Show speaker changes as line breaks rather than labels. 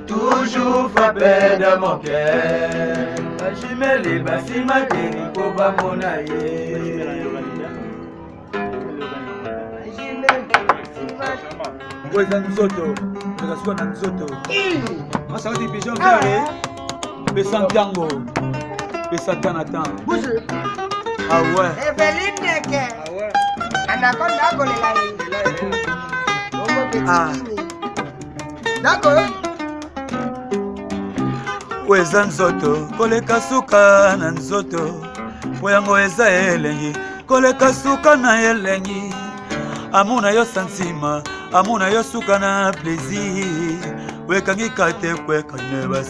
Toujours frappé de mon cœur. Jimeli basima keni koba monaye.
Ngoza nzoto, ngasuka na nzoto. Masakati pigeon vert. Pesa ntango. Pesa tanatan.
Bouge.
Ah ouais.
Eveline ke.
Ah ouais.
Anakonda kolela ye. Omo petit. D'accord.
Weza nzoto koleka suka na nzoto po yango eza elengi koleka suka na elengi amuna yo santima amuna yo suka na plaisir wekangika te kweka ne basi